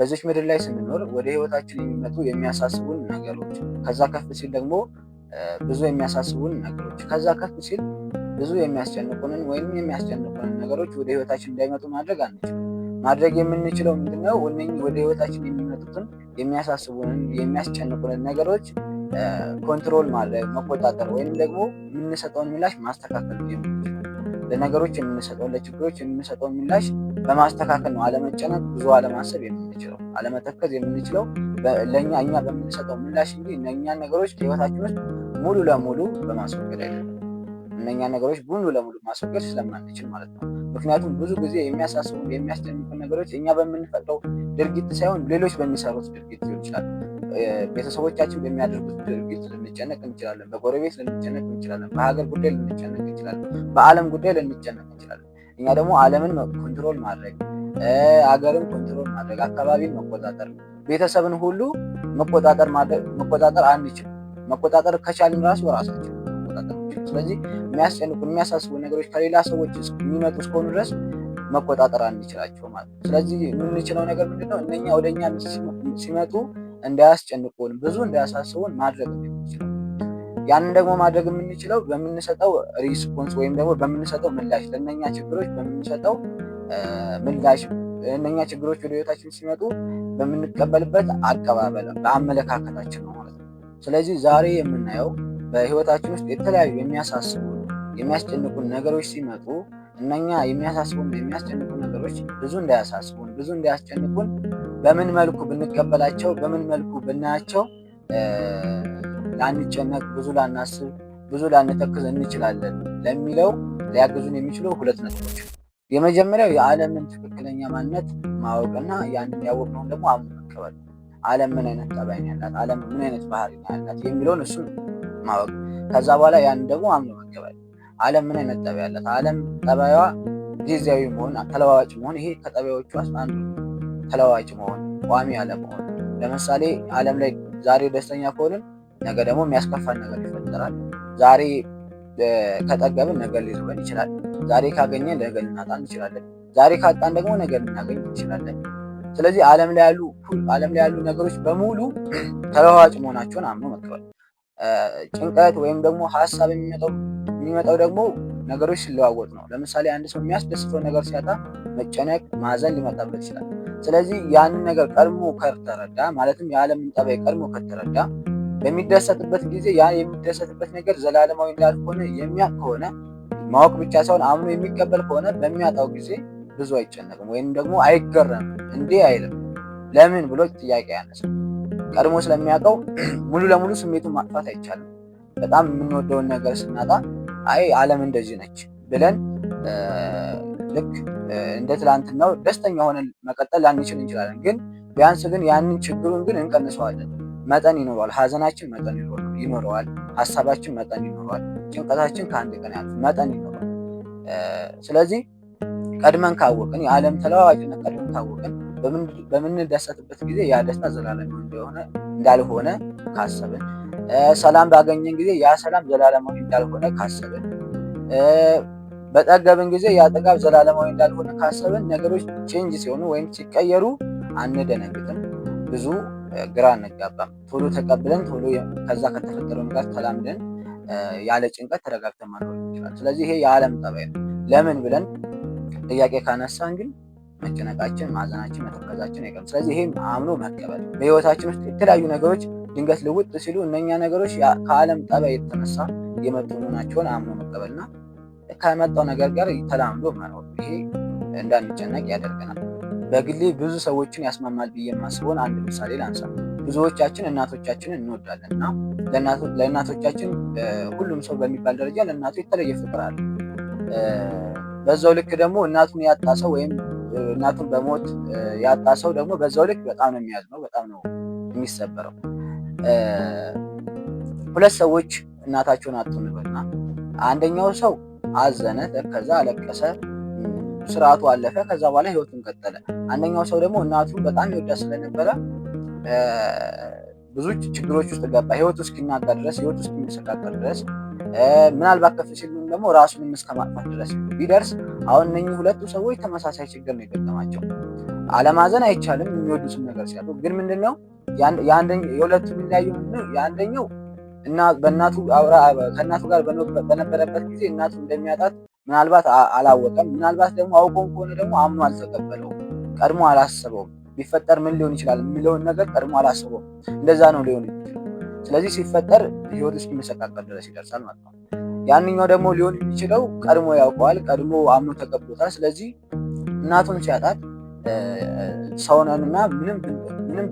በዚች ምድር ላይ ስንኖር ወደ ህይወታችን የሚመጡ የሚያሳስቡን ነገሮች፣ ከዛ ከፍ ሲል ደግሞ ብዙ የሚያሳስቡን ነገሮች፣ ከዛ ከፍ ሲል ብዙ የሚያስጨንቁንን ወይም የሚያስጨንቁንን ነገሮች ወደ ህይወታችን እንዳይመጡ ማድረግ አንችልም። ማድረግ የምንችለው ምንድነው? እነኚህ ወደ ህይወታችን የሚመጡትን የሚያሳስቡንን የሚያስጨንቁንን ነገሮች ኮንትሮል ማድረግ፣ መቆጣጠር ወይም ደግሞ የምንሰጠውን ምላሽ ማስተካከል የምንችለው ለነገሮች የምንሰጠውን ለችግሮች የምንሰጠውን ምላሽ በማስተካከል ነው። አለመጨነቅ፣ ብዙ አለማሰብ የምንችለው አለመተከዝ የምንችለው እኛ በምንሰጠው ምላሽ እንጂ እነኛን ነገሮች ከህይወታችን ውስጥ ሙሉ ለሙሉ በማስወገድ አይደለም። እነኛን ነገሮች ሙሉ ለሙሉ ማስወገድ ስለማንችል ማለት ነው። ምክንያቱም ብዙ ጊዜ የሚያሳስቡ የሚያስጨንቁ ነገሮች እኛ በምንፈጥረው ድርጊት ሳይሆን ሌሎች በሚሰሩት ድርጊት ሊሆን ይችላል። ቤተሰቦቻችን በሚያደርጉት ድርጊት ልንጨነቅ እንችላለን። በጎረቤት ልንጨነቅ እንችላለን። በሀገር ጉዳይ ልንጨነቅ እንችላለን። በዓለም ጉዳይ ልንጨነቅ እንችላለን። እኛ ደግሞ ዓለምን ኮንትሮል ማድረግ፣ ሀገርን ኮንትሮል ማድረግ፣ አካባቢን መቆጣጠር፣ ቤተሰብን ሁሉ መቆጣጠር አንችልም። መቆጣጠር ከቻልን ራሱ ራሳችን መቆጣጠር አንችልም። ስለዚህ የሚያስጨንቁ የሚያሳስቡ ነገሮች ከሌላ ሰዎች የሚመጡ እስከሆኑ ድረስ መቆጣጠር አንችላቸው ማለት ነው። ስለዚህ የምንችለው ነገር ምንድነው? እነኛ ወደኛ ሲመጡ እንዳያስጨንቁን ብዙ እንዳያሳስቡን ማድረግ የምንችለው ያንን ደግሞ ማድረግ የምንችለው በምንሰጠው ሪስፖንስ ወይም ደግሞ በምንሰጠው ምላሽ ለእነኛ ችግሮች በምንሰጠው ምላሽ እነኛ ችግሮች ወደ ህይወታችን ሲመጡ በምንቀበልበት አቀባበል በአመለካከታችን ነው ማለት ነው። ስለዚህ ዛሬ የምናየው በህይወታችን ውስጥ የተለያዩ የሚያሳስቡን የሚያስጨንቁን ነገሮች ሲመጡ እነኛ የሚያሳስቡን የሚያስጨንቁን ነገሮች ብዙ እንዳያሳስቡን ብዙ እንዳያስጨንቁን በምን መልኩ ብንቀበላቸው በምን መልኩ ብናያቸው ላንጨነቅ ብዙ ላናስብ ብዙ ላንተክዝ እንችላለን ለሚለው ሊያግዙን የሚችሉ ሁለት ነጥቦች። የመጀመሪያው የዓለምን ትክክለኛ ማንነት ማወቅና ያንን ያወቅነውን ደግሞ አምኖ መቀበል። ዓለም ምን አይነት ጠባይ ነው ያላት፣ ዓለም ምን አይነት ባህሪ ነው ያላት የሚለውን እሱን ማወቅ። ከዛ በኋላ ያንን ደግሞ አምኖ መቀበል። ዓለም ምን አይነት ጠባይ ያላት፣ ዓለም ጠባይዋ ጊዜያዊ መሆን፣ ተለዋዋጭ መሆን። ይሄ ከጠባዮቹ ውስጥ አንዱ ተለዋዋጭ መሆን፣ ቋሚ አለመሆን። ለምሳሌ ዓለም ላይ ዛሬ ደስተኛ ከሆንን ነገ ደግሞ የሚያስከፋን ነገር ይፈጠራል። ዛሬ ከጠገብን ነገ ሊርበን ይችላል። ዛሬ ካገኘን ነገ ልናጣ እንችላለን። ዛሬ ካጣን ደግሞ ነገ ልናገኝ እንችላለን። ስለዚህ ዓለም ላይ ያሉ ነገሮች በሙሉ ተለዋዋጭ መሆናቸውን አምኖ መቀበል። ጭንቀት ወይም ደግሞ ሀሳብ የሚመጣው ደግሞ ነገሮች ሲለዋወጡ ነው። ለምሳሌ አንድ ሰው የሚያስደስተው ነገር ሲያጣ መጨነቅ፣ ማዘን ሊመጣበት ይችላል። ስለዚህ ያንን ነገር ቀድሞ ከተረዳ ማለትም የዓለምን ጠባይ ቀድሞ ከተረዳ በሚደሰትበት ጊዜ ያ የሚደሰትበት ነገር ዘላለማዊ እንዳልሆነ የሚያውቅ ከሆነ ማወቅ ብቻ ሳይሆን አምኖ የሚቀበል ከሆነ በሚያጣው ጊዜ ብዙ አይጨነቅም ወይም ደግሞ አይገረምም። እንዴ አይልም። ለምን ብሎ ጥያቄ ያነሳል። ቀድሞ ስለሚያውቀው ሙሉ ለሙሉ ስሜቱን ማጥፋት አይቻልም። በጣም የምንወደውን ነገር ስናጣ አይ ዓለም እንደዚህ ነች ብለን ልክ እንደ ትላንትናው ደስተኛ ሆነን መቀጠል ላንችል እንችላለን። ግን ቢያንስ ግን ያንን ችግሩን ግን እንቀንሰዋለን። መጠን ይኖረዋል። ሀዘናችን መጠን ይኖረዋል። ሀሳባችን መጠን ይኖረዋል። ጭንቀታችን ከአንድ ቀን ያልፍ መጠን ይኖረዋል። ስለዚህ ቀድመን ካወቅን የዓለም ተለዋዋጭነት ቀድመን ካወቅን በምንደሰትበት ጊዜ ያ ደስታ ዘላለማዊ እንዳልሆነ ካሰብን፣ ሰላም ባገኘን ጊዜ ያ ሰላም ዘላለማዊ እንዳልሆነ ካሰብን፣ በጠገብን ጊዜ ያ ጥጋብ ዘላለማዊ እንዳልሆነ ካሰብን ነገሮች ቼንጅ ሲሆኑ ወይም ሲቀየሩ አንደነግጥም፣ ብዙ ግራ አንጋባም። ቶሎ ተቀብለን ቶሎ ከዛ ከተፈጠረው ነገር ተላምደን ያለ ጭንቀት ተረጋግተን መኖር ይችላል። ስለዚህ ይሄ የዓለም ጠባይ ነው። ለምን ብለን ጥያቄ ካነሳን ግን መጨነቃችን፣ ማዘናችን፣ መተከዛችን አይቀርም። ስለዚህ ይሄ አምኖ መቀበል። በህይወታችን ውስጥ የተለያዩ ነገሮች ድንገት ልውጥ ሲሉ እነኛ ነገሮች ከዓለም ጠባይ የተነሳ የመጡ መሆናቸውን አምኖ መቀበልና ከመጣው ነገር ጋር ተላምዶ መኖር። ይሄ እንዳንጨነቅ ያደርገናል። በግሌ ብዙ ሰዎችን ያስማማል ብዬ የማስበውን አንድ ምሳሌ ላንሳ። ብዙዎቻችን እናቶቻችንን እንወዳለን እና ለእናቶቻችን ሁሉም ሰው በሚባል ደረጃ ለእናቱ የተለየ ፍቅር አለ። በዛው ልክ ደግሞ እናቱን ያጣ ሰው ወይም እናቱን በሞት ያጣ ሰው ደግሞ በዛው ልክ በጣም ነው የሚያዝነው፣ በጣም ነው የሚሰበረው። ሁለት ሰዎች እናታቸውን አጡ እንበልና አንደኛው ሰው አዘነ፣ ከዛ አለቀሰ፣ ስርዓቱ አለፈ፣ ከዛ በኋላ ህይወቱን ቀጠለ። አንደኛው ሰው ደግሞ እናቱን በጣም ይወዳት ስለነበረ ብዙ ችግሮች ውስጥ ገባ። ህይወቱ እስኪናጋ ድረስ፣ ህይወቱ እስኪመሰቃቀል ድረስ ምናልባት ከፍ ሲሉም ደግሞ ራሱንም እስከ ማጥፋት ድረስ ቢደርስ አሁን እነኚህ ሁለቱ ሰዎች ተመሳሳይ ችግር ነው የገጠማቸው። አለማዘን አይቻልም የሚወዱትን ነገር ሲያጡ። ግን ምንድነው የሁለቱ የሚለያዩ ምንድነው? የአንደኛው ከእናቱ ጋር በነበረበት ጊዜ እናቱ እንደሚያጣት ምናልባት አላወቀም። ምናልባት ደግሞ አውቆም ከሆነ ደግሞ አምኖ አልተቀበለውም። ቀድሞ አላሰበውም። ቢፈጠር ምን ሊሆን ይችላል የሚለውን ነገር ቀድሞ አላሰበውም። እንደዛ ነው ሊሆን የሚችለው። ስለዚህ ሲፈጠር ህይወት እስኪመሰቃቀል ድረስ ይደርሳል ማለት ነው። ያንኛው ደግሞ ሊሆን የሚችለው ቀድሞ ያውቀዋል፣ ቀድሞ አምኖ ተቀብሎታል። ስለዚህ እናቱን ሲያጣት ሰውነንና ምንም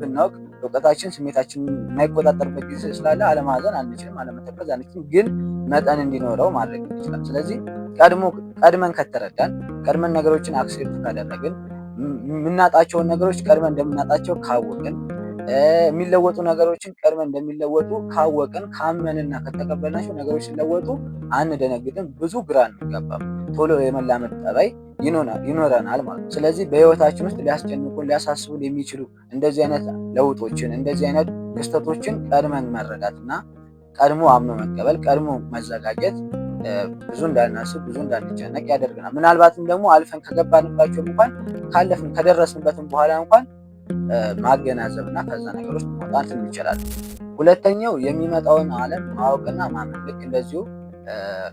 ብናውቅ እውቀታችን ስሜታችን የማይቆጣጠርበት ጊዜ ስላለ አለማዘን አንችልም፣ አለመተከዝ አንችልም። ግን መጠን እንዲኖረው ማድረግ ይችላል። ስለዚህ ቀድመን ከተረዳን፣ ቀድመን ነገሮችን አክሴፕት ካደረግን፣ የምናጣቸውን ነገሮች ቀድመን እንደምናጣቸው ካወቅን፣ የሚለወጡ ነገሮችን ቀድመን እንደሚለወጡ ካወቅን፣ ካመንና ከተቀበልናቸው ነገሮች ሲለወጡ አንደነግጥም፣ ብዙ ግራ አንጋባም፣ ቶሎ የመላመድ ጠባይ ይኖረናል ማለት ነው። ስለዚህ በህይወታችን ውስጥ ሊያስጨንቁን ሊያሳስቡን የሚችሉ እንደዚህ አይነት ለውጦችን እንደዚህ አይነት ክስተቶችን ቀድመን መረዳትና ቀድሞ አምኖ መቀበል፣ ቀድሞ መዘጋጀት ብዙ እንዳናስብ ብዙ እንዳንጨነቅ ያደርገናል። ምናልባትም ደግሞ አልፈን ከገባንባቸው እንኳን ካለፍን ከደረስንበትም በኋላ እንኳን ማገናዘብና ከዛ ነገሮች መውጣት እንችላለን። ሁለተኛው የሚመጣውን ዓለም ማወቅና ማመን። ልክ እንደዚሁ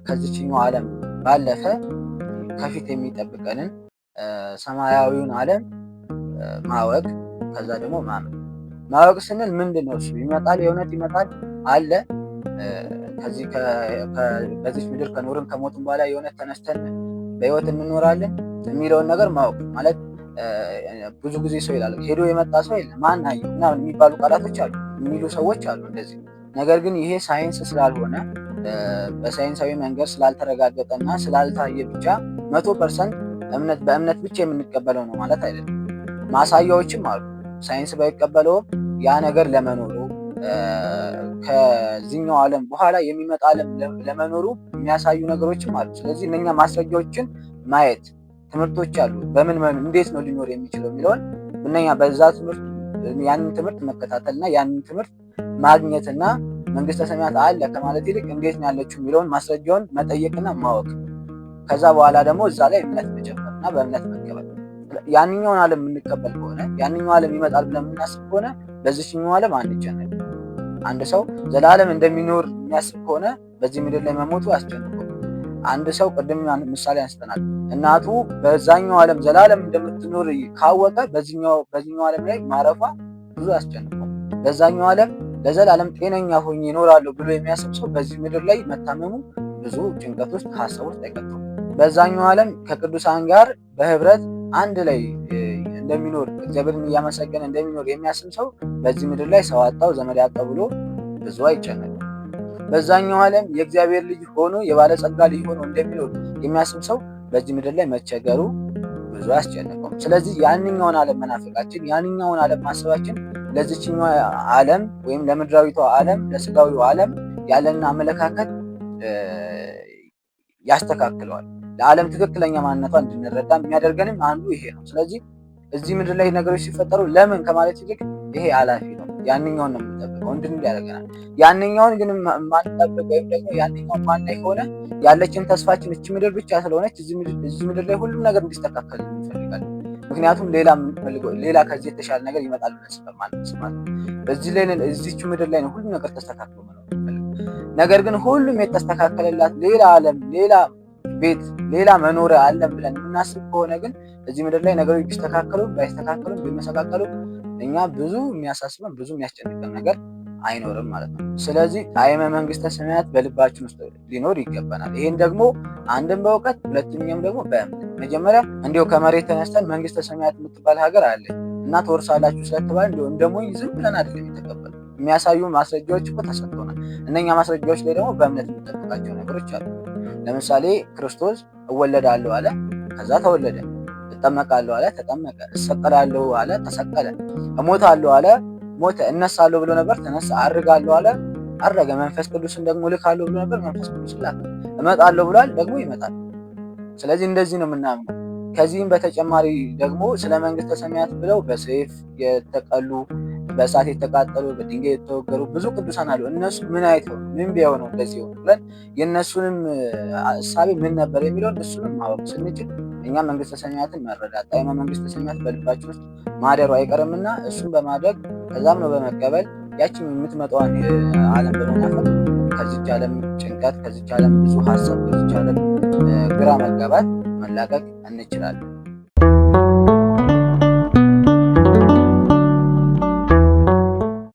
ከዚችኛው ዓለም ባለፈ ከፊት የሚጠብቀንን ሰማያዊውን ዓለም ማወቅ፣ ከዛ ደግሞ ማመን። ማወቅ ስንል ምንድን ነው? እሱ ይመጣል፣ የእውነት ይመጣል አለ። በዚህ ምድር ከኖርን ከሞትን በኋላ የእውነት ተነስተን በህይወት እንኖራለን የሚለውን ነገር ማወቅ ማለት ብዙ ጊዜ ሰው ይላል ሄዶ የመጣ ሰው የለም ማን አየው ምናምን የሚባሉ ቃላቶች አሉ፣ የሚሉ ሰዎች አሉ እንደዚህ። ነገር ግን ይሄ ሳይንስ ስላልሆነ በሳይንሳዊ መንገድ ስላልተረጋገጠና ስላልታየ ብቻ 100% በእምነት ብቻ የምንቀበለው ነው ማለት አይደለም። ማሳያዎችም አሉ። ሳይንስ ባይቀበለውም ያ ነገር ለመኖሩ ከዚህኛው ዓለም በኋላ የሚመጣ ዓለም ለመኖሩ የሚያሳዩ ነገሮችም አሉ። ስለዚህ እነኛ ማስረጃዎችን ማየት ትምህርቶች አሉ። እንዴት ነው ሊኖር የሚችለው የሚለውን እነኛ በዛ ትምህርት ያንን ትምህርት መከታተልና ያንን ትምህርት ማግኘትና መንግስተ ሰማያት አለ ከማለት ይልቅ እንዴት ነው ያለችው የሚለውን ማስረጃውን መጠየቅና ማወቅ፣ ከዛ በኋላ ደግሞ እዛ ላይ እምነት መጨመርና በእምነት መቀበል። ያንኛውን ዓለም የምንቀበል ከሆነ ያንኛው ዓለም ይመጣል ብለን የምናስብ ከሆነ በዚህኛው ዓለም አንጨነቅ። አንድ ሰው ዘላለም እንደሚኖር የሚያስብ ከሆነ በዚህ ምድር ላይ መሞቱ አያስጨንቀው። አንድ ሰው ቅድም ምሳሌ አንስተናል። እናቱ በዛኛው ዓለም ዘላለም እንደምትኖር ካወቀ በዚህኛው ዓለም ላይ ማረፏ ብዙ አያስጨንቀው። በዛኛው ዓለም ለዘላለም ጤነኛ ሆኜ እኖራለሁ ብሎ የሚያስብ ሰው በዚህ ምድር ላይ መታመሙ ብዙ ጭንቀት ውስጥ ሀሳብ ውስጥ አይቀጥም። በዛኛው ዓለም ከቅዱሳን ጋር በህብረት አንድ ላይ እንደሚኖር እግዚአብሔርን እያመሰገነ እንደሚኖር የሚያስብ ሰው በዚህ ምድር ላይ ሰው አጣው ዘመድ አጣው ብሎ ብዙ አይጨነቅም። በዛኛው ዓለም የእግዚአብሔር ልጅ ሆኖ የባለጸጋ ልጅ ሆኖ እንደሚኖር የሚያስብ ሰው በዚህ ምድር ላይ መቸገሩ ብዙ አያስጨንቀውም። ስለዚህ ያንኛውን ዓለም መናፈቃችን ያንኛውን ዓለም ማሰባችን ለዚችኛው ዓለም ወይም ለምድራዊቷ ዓለም ለስጋዊው ዓለም ያለንን አመለካከት ያስተካክለዋል። ለዓለም ትክክለኛ ማንነቷ እንድንረዳ የሚያደርገንም አንዱ ይሄ ነው። ስለዚህ እዚህ ምድር ላይ ነገሮች ሲፈጠሩ ለምን ከማለት ይልቅ ይሄ አላፊ ነው፣ ያንኛውን ነው የምንጠብቀው እንድንል ያደርገናል። ያንኛውን ግን ማንጠብቅ ወይም ደግሞ ያንኛውን ማናይ ከሆነ ያለችን ተስፋችን እቺ ምድር ብቻ ስለሆነች እዚህ ምድር ላይ ሁሉም ነገር እንዲስተካከል እንፈልጋለን። ምክንያቱም ሌላ ከዚህ የተሻለ ነገር ይመጣል ብለን ስለማናስብ እዚች ምድር ላይ ነው ሁሉም ነገር ተስተካክሎ መኖር እንፈልጋለን። ነገር ግን ሁሉም የተስተካከለላት ሌላ ዓለም ሌላ ቤት ሌላ መኖሪያ አለን ብለን የምናስብ ከሆነ ግን እዚህ ምድር ላይ ነገሮች ቢስተካከሉ ባይስተካከሉ ቢመሰቃቀሉ እኛ ብዙ የሚያሳስበን ብዙ የሚያስጨንቀን ነገር አይኖርም ማለት ነው። ስለዚህ ጣዕመ መንግስተ ሰማያት በልባችን ውስጥ ሊኖር ይገባናል። ይህን ደግሞ አንድም በእውቀት ሁለተኛም ደግሞ በእምነት። መጀመሪያ እንዲሁ ከመሬት ተነስተን መንግስተ ሰማያት የምትባል ሀገር አለ እና ትወርሳላችሁ ስለተባለ እንዲሁ እንደሞኝ ዝም ብለን አይደለም የተቀበልነው። የሚያሳዩ ማስረጃዎች እኮ ተሰጥቶናል። እነኛ ማስረጃዎች ላይ ደግሞ በእምነት የምንጠብቃቸው ነገሮች አሉ። ለምሳሌ ክርስቶስ እወለዳለሁ አለ፣ ከዛ ተወለደ። እጠመቃለሁ አለ፣ ተጠመቀ። እሰቀላለሁ አለ፣ ተሰቀለ። እሞታለሁ አለ፣ ሞተ። እነሳለሁ ብሎ ነበር፣ ተነሳ። አርጋለሁ አለ፣ አረገ። መንፈስ ቅዱስን ደግሞ ልካለሁ ብሎ ነበር፣ መንፈስ ቅዱስን ላከ። እመጣለሁ ብሏል፣ ደግሞ ይመጣል። ስለዚህ እንደዚህ ነው የምናምነው። ከዚህም በተጨማሪ ደግሞ ስለ መንግስተ ሰማያት ብለው በሰይፍ የተቀሉ በእሳት የተቃጠሉ፣ በድንጋይ የተወገሩ ብዙ ቅዱሳን አሉ። እነሱ ምን አይተው ምን ቢያው ነው እንደዚህ ሆኑ ብለን የእነሱንም እሳቤ ምን ነበር የሚለውን እሱንም ማወቅ ስንችል እኛ መንግስተ ሰማያትን መረዳት ጣዕመ መንግስተ ሰማያት በልባችን ውስጥ ማደሩ አይቀርምና እሱን በማድረግ ከዛም ነው በመቀበል ያችን የምትመጣዋን ዓለም በመናፈቅ ከዚች ዓለም ጭንቀት፣ ከዚች ዓለም ብዙ ሀሳብ፣ ከዚች ዓለም ግራ መጋባት መላቀቅ እንችላለን።